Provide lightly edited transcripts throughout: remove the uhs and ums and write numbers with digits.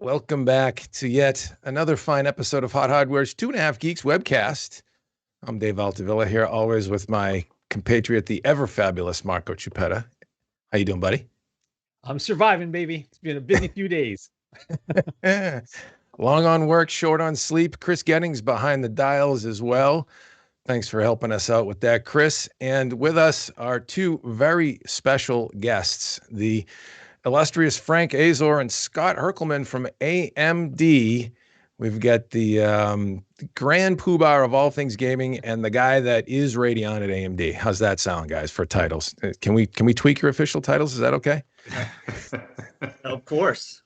Welcome back to yet another fine episode of Hot Hardware's 2.5 Geeks webcast. I'm Dave Altavilla here, always with my compatriot, the ever fabulous Marco Chiappetta. How you doing, buddy? I'm surviving, baby. It's been a busy few days. Long on work, short on sleep. Chris Gettings behind the dials as well. Thanks for helping us out with that, Chris. And with us are two very special guests, the illustrious Frank Azor and Scott Herkelman from AMD. We've got the grand poobah of all things gaming and the guy that is Radeon at AMD. How's that sound, guys, for titles? Can we tweak your official titles? Is that okay? Of course.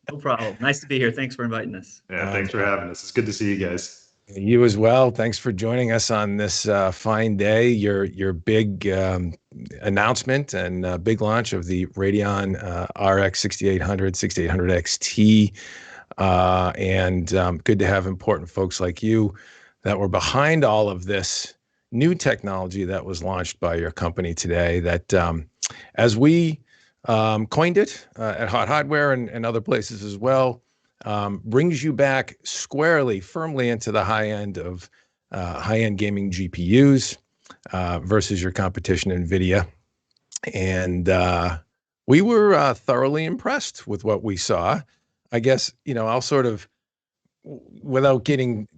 No problem. Nice to be here. Thanks for inviting us. Yeah, thanks for having us. It's good to see you guys. You as well. Thanks for joining us on this fine day. Your big announcement and big launch of the Radeon RX 6800, 6800 XT. And good to have important folks like you that were behind all of this new technology that was launched by your company today that as we coined it at Hot Hardware and other places as well, brings you back squarely, firmly into the high end of high-end gaming GPUs versus your competition, NVIDIA. And we were thoroughly impressed with what we saw. I guess, I'll sort of, without getting,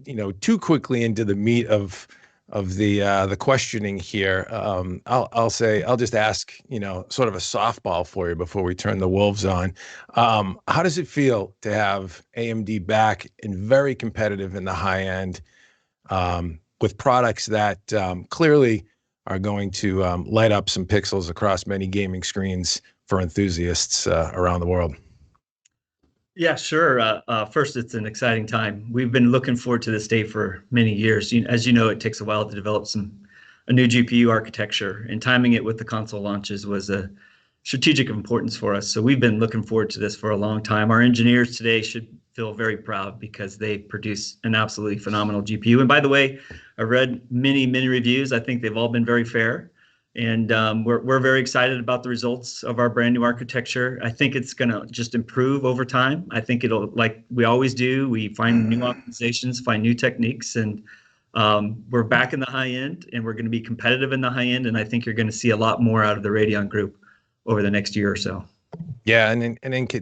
too quickly into the meat of the questioning here, I'll just ask, sort of a softball for you before we turn the wolves on. How does it feel to have AMD back and very competitive in the high end with products that clearly are going to light up some pixels across many gaming screens for enthusiasts around the world? Yeah, sure. First, it's an exciting time. We've been looking forward to this day for many years. As you know, it takes a while to develop a new GPU architecture, and timing it with the console launches was a strategic importance for us. So we've been looking forward to this for a long time. Our engineers today should feel very proud because they produce an absolutely phenomenal GPU. And by the way, I read many reviews. I think they've all been very fair. And we're very excited about the results of our brand new architecture. I think it's going to just improve over time. I think it'll, like we always do, we find new optimizations, find new techniques, and we're back in the high end, and we're going to be competitive in the high end. And I think you're going to see a lot more out of the Radeon group over the next year or so. Yeah, and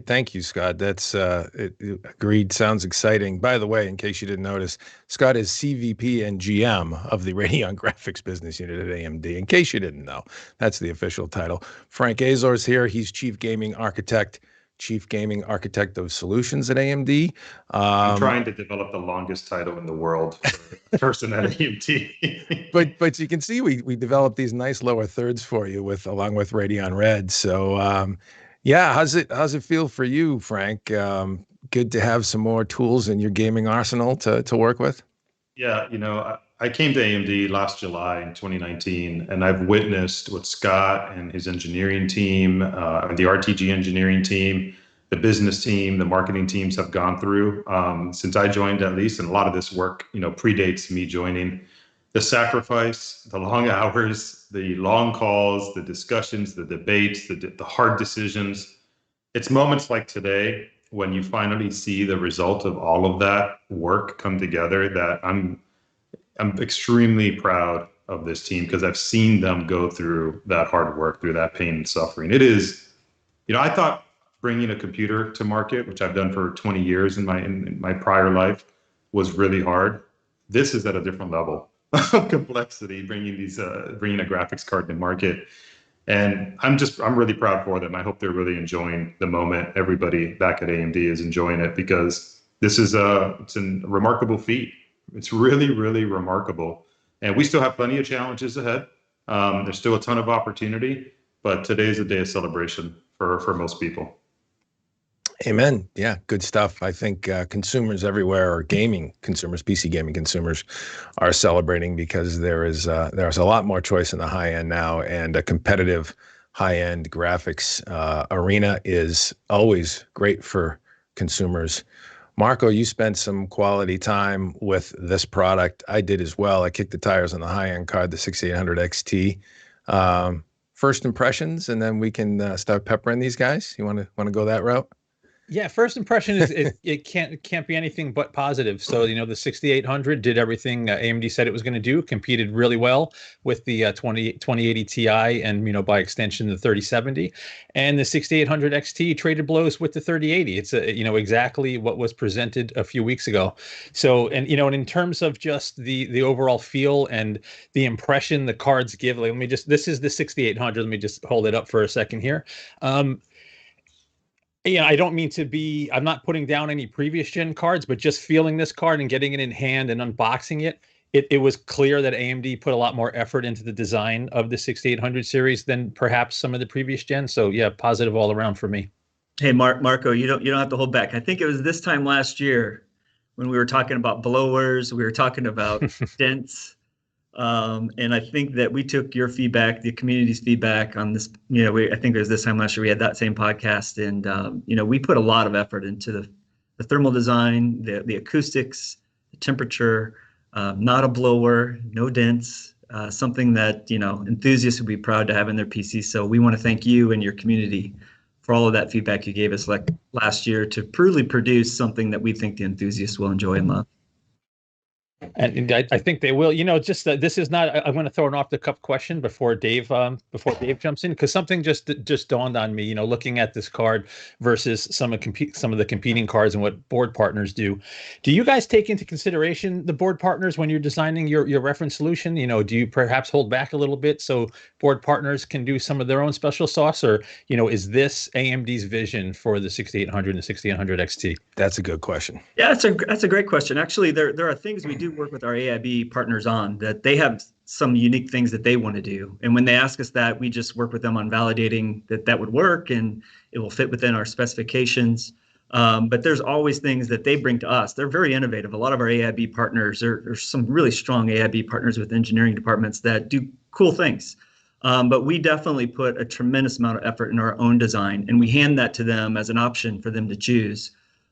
thank you, Scott. That's agreed. Sounds exciting. By the way, in case you didn't notice, Scott is CVP and GM of the Radeon Graphics Business Unit at AMD. In case you didn't know, that's the official title. Frank Azor is here. He's Chief Gaming Architect of Solutions at AMD. I'm trying to develop the longest title in the world for a person at AMD. but you can see we developed these nice lower thirds for you along with Radeon Red. So. Yeah, how's it feel for you, Frank? Good to have some more tools in your gaming arsenal to work with? Yeah, I came to AMD last July in 2019, and I've witnessed what Scott and his engineering team, and the RTG engineering team, the business team, the marketing teams have gone through since I joined, at least, and a lot of this work, predates me joining. The sacrifice, the long hours, the long calls, the discussions, the debates, the hard decisions. It's moments like today when you finally see the result of all of that work come together that I'm extremely proud of this team, because I've seen them go through that hard work, through that pain and suffering. It is, I thought bringing a computer to market, which I've done for 20 years in my prior life, was really hard. This is at a different level of complexity, bringing a graphics card to market. And I'm really proud for them. I hope they're really enjoying the moment. Everybody back at AMD is enjoying it, because this is it's a remarkable feat. It's really, really remarkable. And we still have plenty of challenges ahead. There's still a ton of opportunity, but today's a day of celebration for most people. Amen. Yeah, good stuff. I think consumers everywhere, or gaming consumers, PC gaming consumers, are celebrating because there's a lot more choice in the high end now, and a competitive high end graphics arena is always great for consumers. Marco, you spent some quality time with this product. I did as well. I kicked the tires on the high end card, the 6800 XT. First impressions, and then we can start peppering these guys. You want to go that route? Yeah, first impression is it can't be anything but positive. So, the 6800 did everything AMD said it was going to do, competed really well with the 2080 Ti and, by extension, the 3070. And the 6800 XT traded blows with the 3080. It's, exactly what was presented a few weeks ago. So, and in terms of just the overall feel and the impression the cards give, like, this is the 6800. Let me just hold it up for a second here. I don't mean to be, I'm not putting down any previous gen cards, but just feeling this card and getting it in hand and unboxing it was clear that AMD put a lot more effort into the design of the 6800 series than perhaps some of the previous gens. So yeah, positive all around for me. Hey, Marco, you don't have to hold back. I think it was this time last year when we were talking about blowers, we were talking about dents. And I think that we took your feedback, the community's feedback on this. I think it was this time last year we had that same podcast, and we put a lot of effort into the thermal design, the acoustics, the temperature. Not a blower, no dents. Something that enthusiasts would be proud to have in their PC. So we want to thank you and your community for all of that feedback you gave us like last year to truly produce something that we think the enthusiasts will enjoy and love. And I think they will. Just this is not. I'm going to throw an off the cuff question before Dave jumps in, because something just dawned on me. Looking at this card versus some of the competing cards and what board partners do. Do you guys take into consideration the board partners when you're designing your reference solution? Do you perhaps hold back a little bit so board partners can do some of their own special sauce, or is this AMD's vision for the 6800 and the 6800 XT? That's a good question. Yeah, that's a great question. Actually, there are things we do work with our AIB partners on that they have some unique things that they want to do. And when they ask us that, we just work with them on validating that would work and it will fit within our specifications. But there's always things that they bring to us. They're very innovative. A lot of our AIB partners are some really strong AIB partners with engineering departments that do cool things. But we definitely put a tremendous amount of effort in our own design, and we hand that to them as an option for them to choose.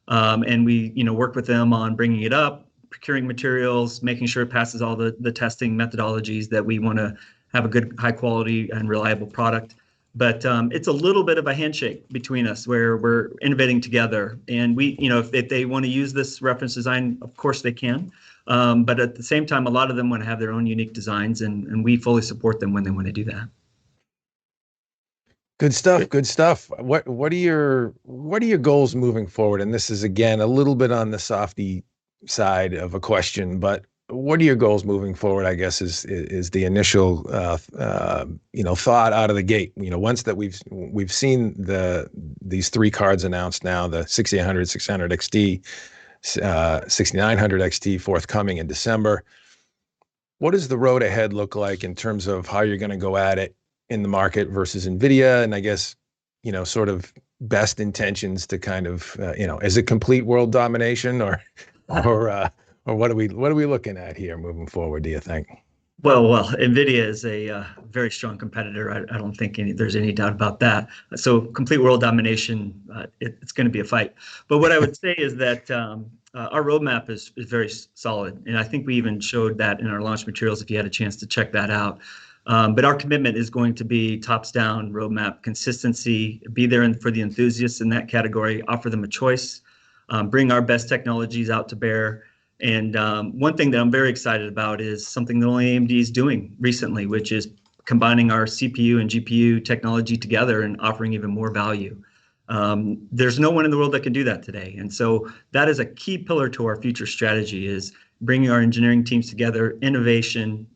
And we, work with them on bringing it up, procuring materials, making sure it passes all the testing methodologies that we want to have a good, high quality and reliable product. But it's a little bit of a handshake between us where we're innovating together. And we, if they want to use this reference design, of course they can. But at the same time, a lot of them want to have their own unique designs, and we fully support them when they want to do that. Good stuff. Good stuff. What are your goals moving forward? And this is again a little bit on the softy side of a question, but what are your goals moving forward? I guess is the initial thought out of the gate. Once that we've seen these three cards announced now, the 6800, 600 XT, 6900 XT forthcoming in December. What does the road ahead look like in terms of how you're going to go at it in the market versus NVIDIA? And I guess, sort of best intentions to kind of, is it complete world domination or what are we looking at here moving forward, do you think? Well, NVIDIA is a very strong competitor. I don't think there's any doubt about that. So complete world domination, it's going to be a fight. But what I would say is that our roadmap is very solid. And I think we even showed that in our launch materials if you had a chance to check that out. But our commitment is going to be tops down roadmap, consistency, be there for the enthusiasts in that category, offer them a choice, bring our best technologies out to bear. And one thing that I'm very excited about is something that only AMD is doing recently, which is combining our CPU and GPU technology together and offering even more value. There's no one in the world that can do that today. And so that is a key pillar to our future strategy, is bringing our engineering teams together, innovation,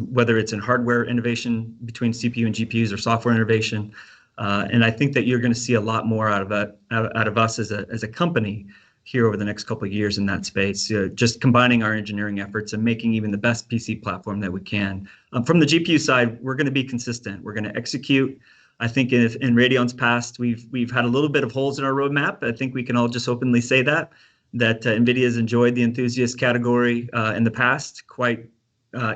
whether it's in hardware innovation between CPU and GPUs or software innovation. And I think that you're going to see a lot more out of us as a company here over the next couple of years in that space, just combining our engineering efforts and making even the best PC platform that we can. From the GPU side, we're going to be consistent. We're going to execute. I think in Radeon's past, we've had a little bit of holes in our roadmap. I think we can all just openly say that NVIDIA has enjoyed the enthusiast category in the past quite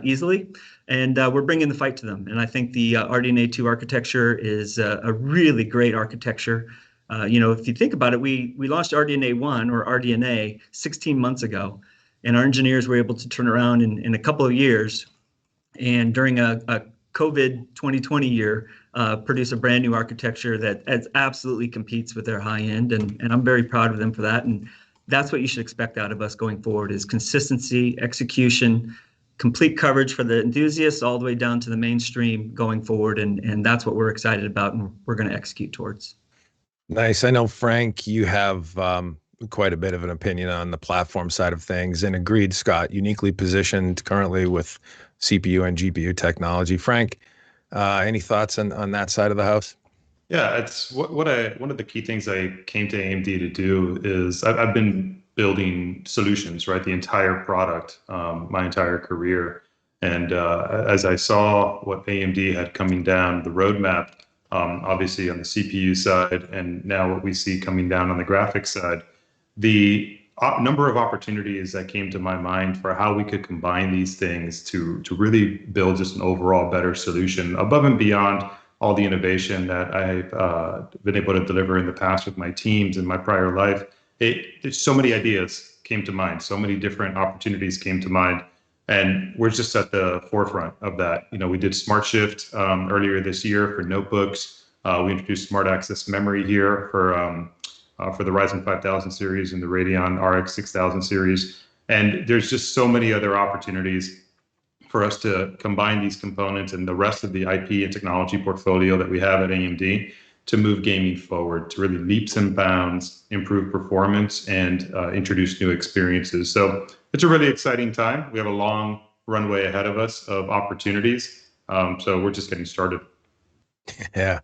easily, and we're bringing the fight to them. And I think the RDNA 2 architecture is a really great architecture. If you think about it, we launched RDNA 1 or RDNA 16 months ago, and our engineers were able to turn around in a couple of years. And during a COVID 2020 year, produce a brand new architecture that absolutely competes with their high end, and I'm very proud of them for that. And that's what you should expect out of us going forward: is consistency, execution, complete coverage for the enthusiasts all the way down to the mainstream going forward. And that's what we're excited about, and we're going to execute towards. Nice. I know, Frank, you have quite a bit of an opinion on the platform side of things, and agreed, Scott, uniquely positioned currently with CPU and GPU technology. Frank, any thoughts on that side of the house? Yeah, it's one of the key things I came to AMD to do is I've been building solutions, right, the entire product, my entire career. And as I saw what AMD had coming down the roadmap, obviously on the CPU side, and now what we see coming down on the graphics side, the number of opportunities that came to my mind for how we could combine these things to really build just an overall better solution above and beyond all the innovation that I've been able to deliver in the past with my teams in my prior life. There's so many ideas came to mind, so many different opportunities came to mind, and we're just at the forefront of that. You know, we did Smart Shift earlier this year for notebooks. We introduced Smart Access Memory here for the Ryzen 5000 series and the Radeon RX 6000 series. And there's just so many other opportunities for us to combine these components and the rest of the IP and technology portfolio that we have at AMD to move gaming forward, to really leaps and bounds, improve performance, and introduce new experiences. So it's a really exciting time. We have a long runway ahead of us of opportunities. So we're just getting started. Yeah,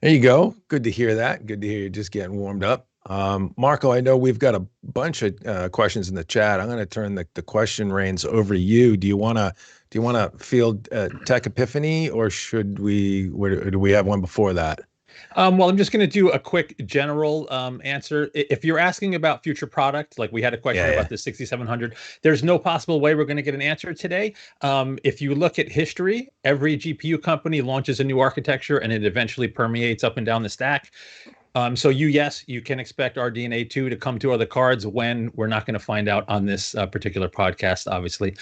there you go. Good to hear that. Good to hear you just getting warmed up. Marco, I know we've got a bunch of questions in the chat. I'm going to turn the question reins over to you. Do you want to field Tech Epiphany, or do we have one before that? Well, I'm just going to do a quick general answer. If you're asking about future product, like we had a question about the 6700, there's no possible way we're going to get an answer today. If you look at history, every GPU company launches a new architecture and it eventually permeates up and down the stack. So yes, you can expect RDNA 2 to come to other cards. When, we're not going to find out on this particular podcast, obviously.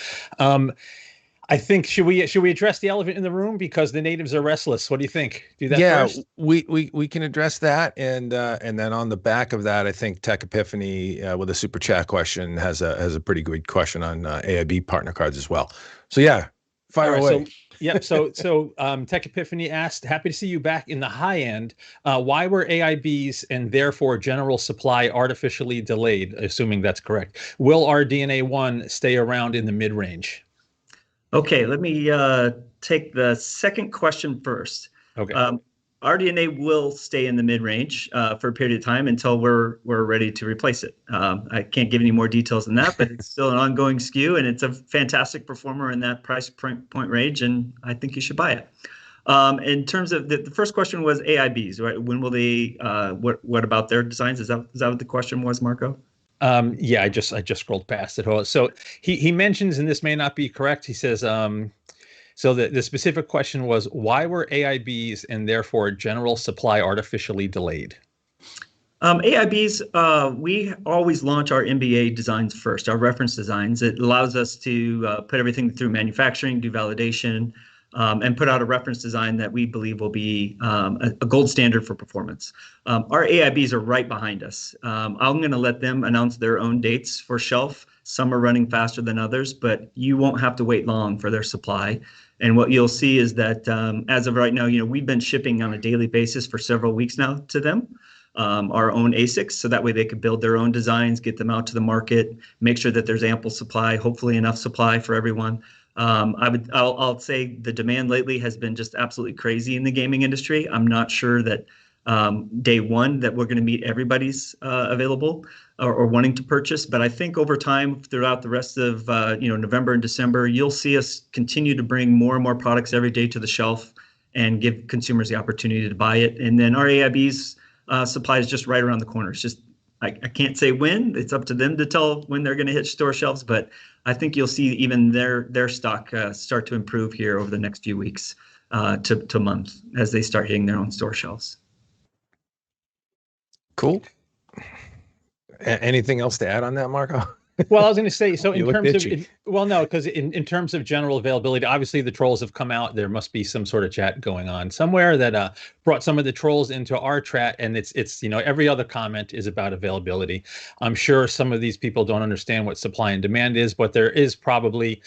I think should we address the elephant in the room, because the natives are restless? What do you think? Do that first? we can address that, and then on the back of that, I think Tech Epiphany with a super chat question has a pretty good question on AIB partner cards as well. So yeah, fire away. So Tech Epiphany asked, happy to see you back in the high end. Why were AIBs and therefore general supply artificially delayed? Assuming that's correct. Will RDNA 1 stay around in the mid range? Okay, let me take the second question first. Okay. RDNA will stay in the mid-range for a period of time until we're ready to replace it. I can't give any more details than that, but it's still an ongoing SKU, and it's a fantastic performer in that price point range, and I think you should buy it. In terms of the first question was AIBs, right? When will they? What about their designs? Is that what the question was, Marco? Yeah, I just scrolled past it. So he mentions, and this may not be correct, he says, so the specific question was, why were AIBs and therefore general supply artificially delayed? AIBs, we always launch our MBA designs first, our reference designs. It allows us to put everything through manufacturing, do validation, and put out a reference design that we believe will be a gold standard for performance. Our AIBs are right behind us. I'm going to let them announce their own dates for shelf. Some are running faster than others, but you won't have to wait long for their supply. And what you'll see is that as of right now, we've been shipping on a daily basis for several weeks now to them, our own ASICs, so that way they could build their own designs, get them out to the market, make sure that there's ample supply, hopefully enough supply for everyone. I'll say the demand lately has been just absolutely crazy in the gaming industry. I'm not sure that day one that we're going to meet everybody's available or wanting to purchase, but I think over time throughout the rest of November and December, you'll see us continue to bring more and more products every day to the shelf and give consumers the opportunity to buy it. And then our AIB's supply is just right around the corner. It's just I can't say when. It's up to them to tell when they're going to hit store shelves, but I think you'll see even their stock start to improve here over the next few weeks to months as they start hitting their own store shelves. Cool. Anything else to add on that, Marco? Well, I was going to say, so You in looked terms of, itchy. well, no, because in terms of general availability, obviously the trolls have come out. There must be some sort of chat going on somewhere that brought some of the trolls into our chat, and it's every other comment is about availability. I'm sure some of these people don't understand what supply and demand is, but there is probably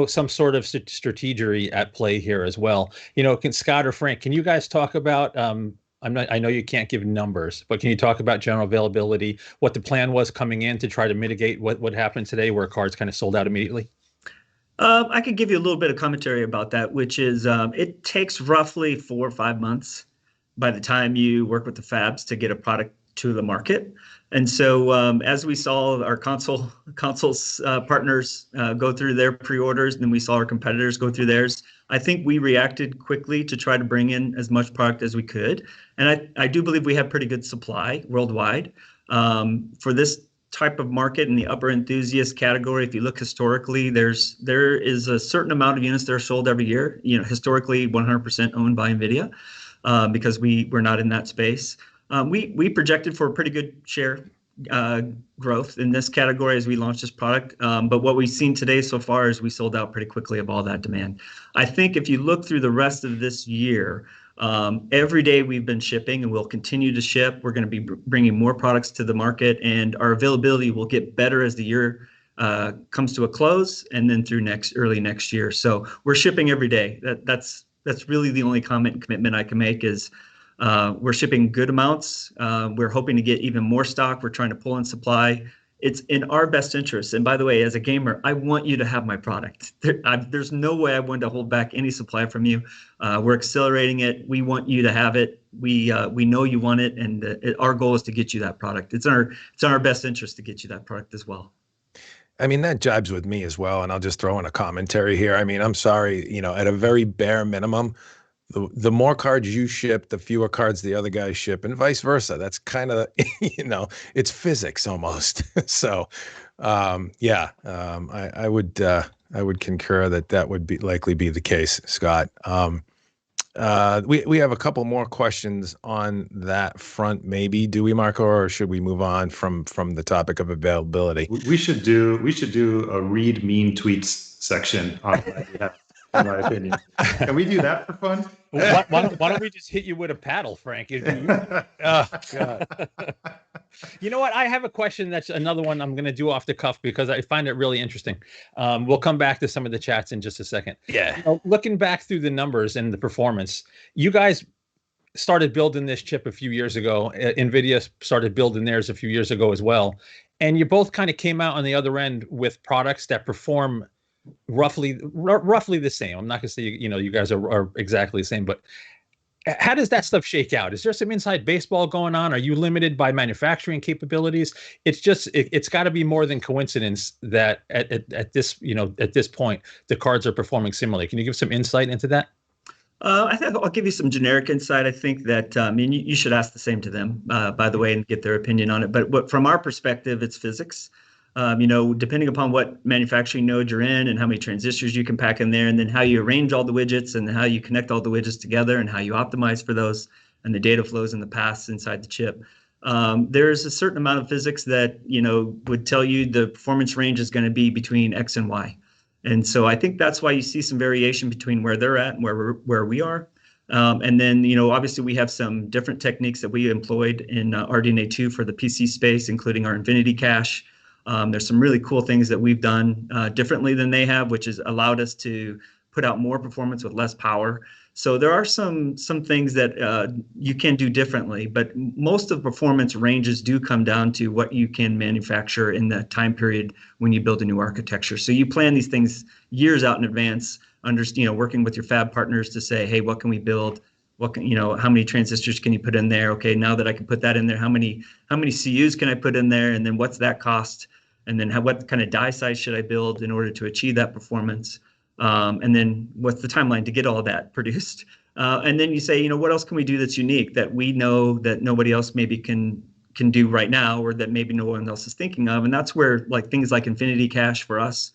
some sort of strategery at play here as well. Can Scott or Frank, can you guys talk about I know you can't give numbers, but can you talk about general availability, what the plan was coming in to try to mitigate what happened today where cards kind of sold out immediately? I could give you a little bit of commentary about that, which is it takes roughly 4 or 5 months by the time you work with the fabs to get a product to the market. And so as we saw our consoles partners go through their pre-orders, and then we saw our competitors go through theirs, I think we reacted quickly to try to bring in as much product as we could. And I do believe we have pretty good supply worldwide. For this type of market in the upper enthusiast category, if you look historically, there is a certain amount of units that are sold every year, historically 100% owned by NVIDIA, because we're not in that space. We projected for a pretty good share growth in this category as we launched this product. But what we've seen today so far is we sold out pretty quickly of all that demand. I think if you look through the rest of this year, every day we've been shipping and we'll continue to ship. We're going to be bringing more products to the market, and our availability will get better as the year comes to a close and then through early next year. So we're shipping every day. That's really the only comment and commitment I can make is we're shipping good amounts. We're hoping to get even more stock. We're trying to pull in supply. It's in our best interest. And by the way, as a gamer, I want you to have my product. There's no way I want to hold back any supply from you. We're accelerating it. We want you to have it. We know you want it, and our goal is to get you that product. It's in our best interest to get you that product as well. I mean, that jibes with me as well. And I'll just throw in a commentary here. I mean, I'm sorry, at a very bare minimum, the more cards you ship, the fewer cards the other guys ship, and vice versa. That's kind of, it's physics almost. So, I would concur that would likely be the case, Scott. We have a couple more questions on that front, maybe. Do we, Marco, or should we move on from the topic of availability? We should do a read mean tweets section on that. Yeah. In my opinion. Can we do that for fun? Why don't we just hit you with a paddle, Frank? Oh, God. You know what? I have a question. That's another one I'm going to do off the cuff because I find it really interesting. We'll come back to some of the chats in just a second. Yeah. Looking back through the numbers and the performance, you guys started building this chip a few years ago. NVIDIA started building theirs a few years ago as well. And you both kind of came out on the other end with products that perform roughly the same. I'm not going to say you guys are exactly the same, but how does that stuff shake out? Is there some inside baseball going on? Are you limited by manufacturing capabilities? It's got to be more than coincidence that at this point the cards are performing similarly. Can you give some insight into that? I think I'll give you some generic insight. I think that you should ask the same to them, by the way, and get their opinion on it. But from our perspective, it's physics. Depending upon what manufacturing node you're in and how many transistors you can pack in there, and then how you arrange all the widgets and how you connect all the widgets together and how you optimize for those and the data flows and the paths inside the chip. There's a certain amount of physics that, would tell you the performance range is going to be between X and Y. And so I think that's why you see some variation between where they're at and where we are. And then, obviously we have some different techniques that we employed in RDNA 2 for the PC space, including our Infinity Cache. There's some really cool things that we've done differently than they have, which has allowed us to put out more performance with less power. So there are some things that you can do differently, but most of the performance ranges do come down to what you can manufacture in the time period when you build a new architecture. So you plan these things years out in advance, working with your fab partners to say, hey, what can we build? How many transistors can you put in there? Okay, now that I can put that in there, how many CUs can I put in there? And then what's that cost? And then what kind of die size should I build in order to achieve that performance? And then what's the timeline to get all of that produced? And then you say, what else can we do that's unique that we know that nobody else maybe can do right now, or that maybe no one else is thinking of? And that's where things like Infinity Cache for us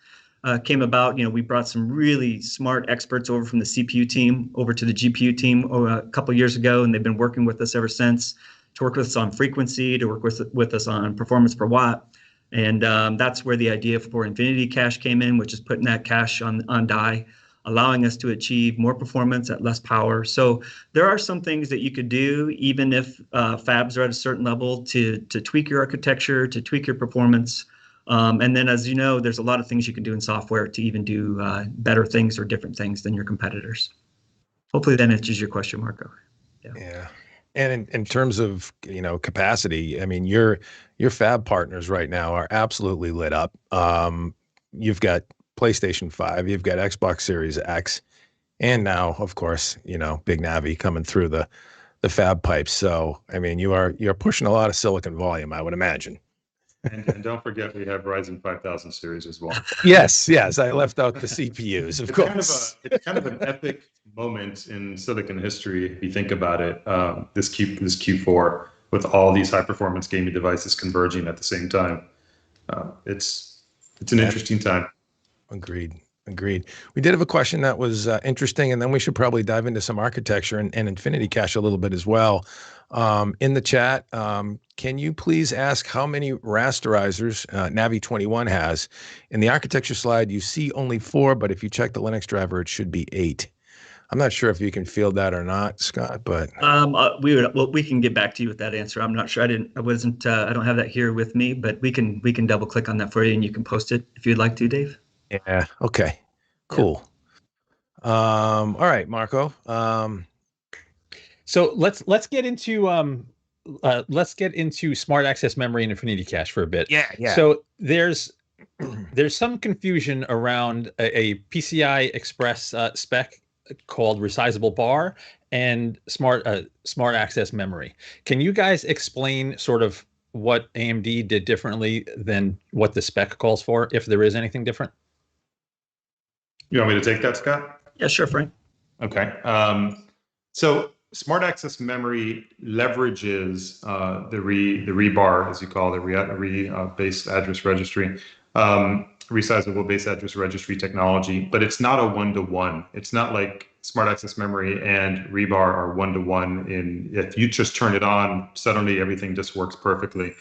came about. We brought some really smart experts over from the CPU team over to the GPU team a couple of years ago, and they've been working with us ever since to work with us on frequency, to work with us on performance per watt. And that's where the idea for Infinity Cache came in, which is putting that cache on die, allowing us to achieve more performance at less power. So there are some things that you could do, even if fabs are at a certain level, to tweak your architecture, to tweak your performance. And then, as you know, there's a lot of things you can do in software to even do better things or different things than your competitors. Hopefully that answers your question, Marco. Yeah. And in terms of, capacity, I mean, your fab partners right now are absolutely lit up. You've got PlayStation 5, you've got Xbox Series X, and now, of course, Big Navi coming through the fab pipes. So, I mean, you're pushing a lot of silicon volume, I would imagine. And don't forget, we have Ryzen 5000 series as well. Yes, I left out the CPUs, of course. It's kind of an epic moment in silicon history if you think about it. This Q4 with all these high performance gaming devices converging at the same time. It's an interesting time. Agreed. We did have a question that was interesting, and then we should probably dive into some architecture and Infinity Cache a little bit as well. In the chat, can you please ask how many rasterizers Navi 21 has? In the architecture slide, you see only 4, but if you check the Linux driver, it should be 8. I'm not sure if you can field that or not, Scott, but we can get back to you with that answer. I'm not sure. I don't have that here with me, but we can double click on that for you, and you can post it if you'd like to, Dave. Yeah. Okay. Cool. Yeah. All right, Marco. So let's get into smart access memory and Infinity Cache for a bit. Yeah. So there's some confusion around a PCI Express spec called resizable bar and smart access memory. Can you guys explain sort of what AMD did differently than what the spec calls for, if there is anything different? You want me to take that, Scott? Yeah, sure, Frank. Okay. So smart access memory leverages the rebar, as you call it, base address registry, resizable base address registry technology, but it's not a one-to-one. It's not like smart access memory and rebar are one-to-one. If you just turn it on, suddenly everything just works perfectly.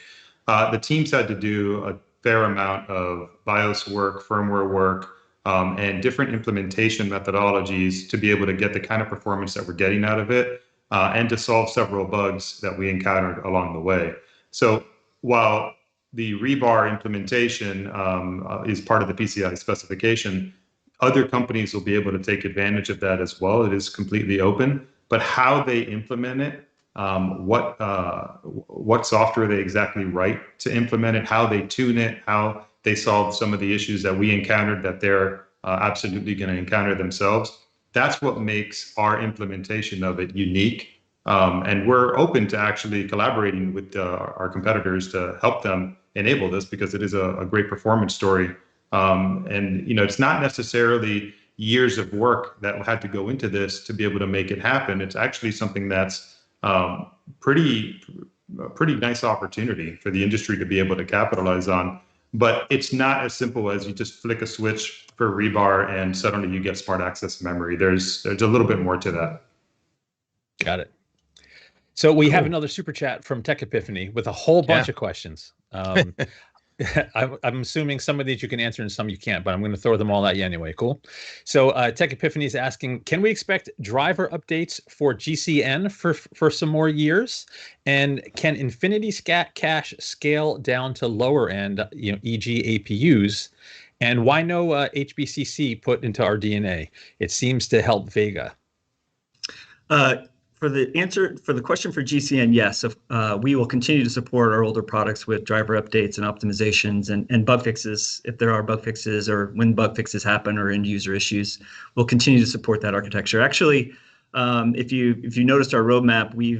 The teams had to do a fair amount of BIOS work, firmware work, and different implementation methodologies to be able to get the kind of performance that we're getting out of it, and to solve several bugs that we encountered along the way. So while the rebar implementation is part of the PCI specification, other companies will be able to take advantage of that as well. It is completely open, but how they implement it, what software they exactly write to implement it, how they tune it, how they solve some of the issues that we encountered that they're absolutely going to encounter themselves. That's what makes our implementation of it unique. And we're open to actually collaborating with our competitors to help them enable this, because it is a great performance story. And it's not necessarily years of work that had to go into this to be able to make it happen. It's actually something that's pretty nice opportunity for the industry to be able to capitalize on. But it's not as simple as you just flick a switch for rebar and suddenly you get smart access memory. There's a little bit more to that. Got it. So we have another super chat from Tech Epiphany with a whole bunch of questions. I'm assuming some of these you can answer and some you can't, but I'm going to throw them all at you anyway. Cool. So Tech Epiphany is asking, can we expect driver updates for GCN for some more years? And can Infinity Cache scale down to lower end, e.g. APUs? And why no HBCC put into our DNA? It seems to help Vega. For the question for GCN, yes, we will continue to support our older products with driver updates and optimizations and bug fixes. If there are bug fixes or when bug fixes happen or end user issues, we'll continue to support that architecture. Actually, if you noticed our roadmap, we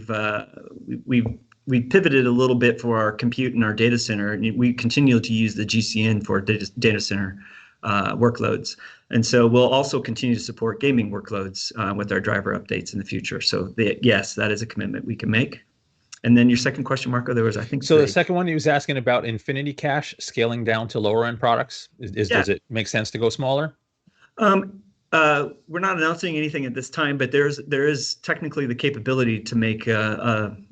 pivoted a little bit for our compute and our data center, and we continue to use the GCN for data center workloads. And so we'll also continue to support gaming workloads with our driver updates in the future. So yes, that is a commitment we can make. And then your second question, Marco, there was, I think. So the second one, he was asking about Infinity Cache scaling down to lower end products. Does it make sense to go smaller? We're not announcing anything at this time, but there is technically the capability to make an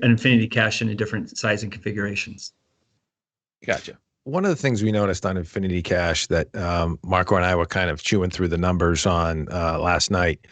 Infinity Cache in different size and configurations. Gotcha. one of the things we noticed on Infinity Cache that Marco and I were kind of chewing through the numbers on last night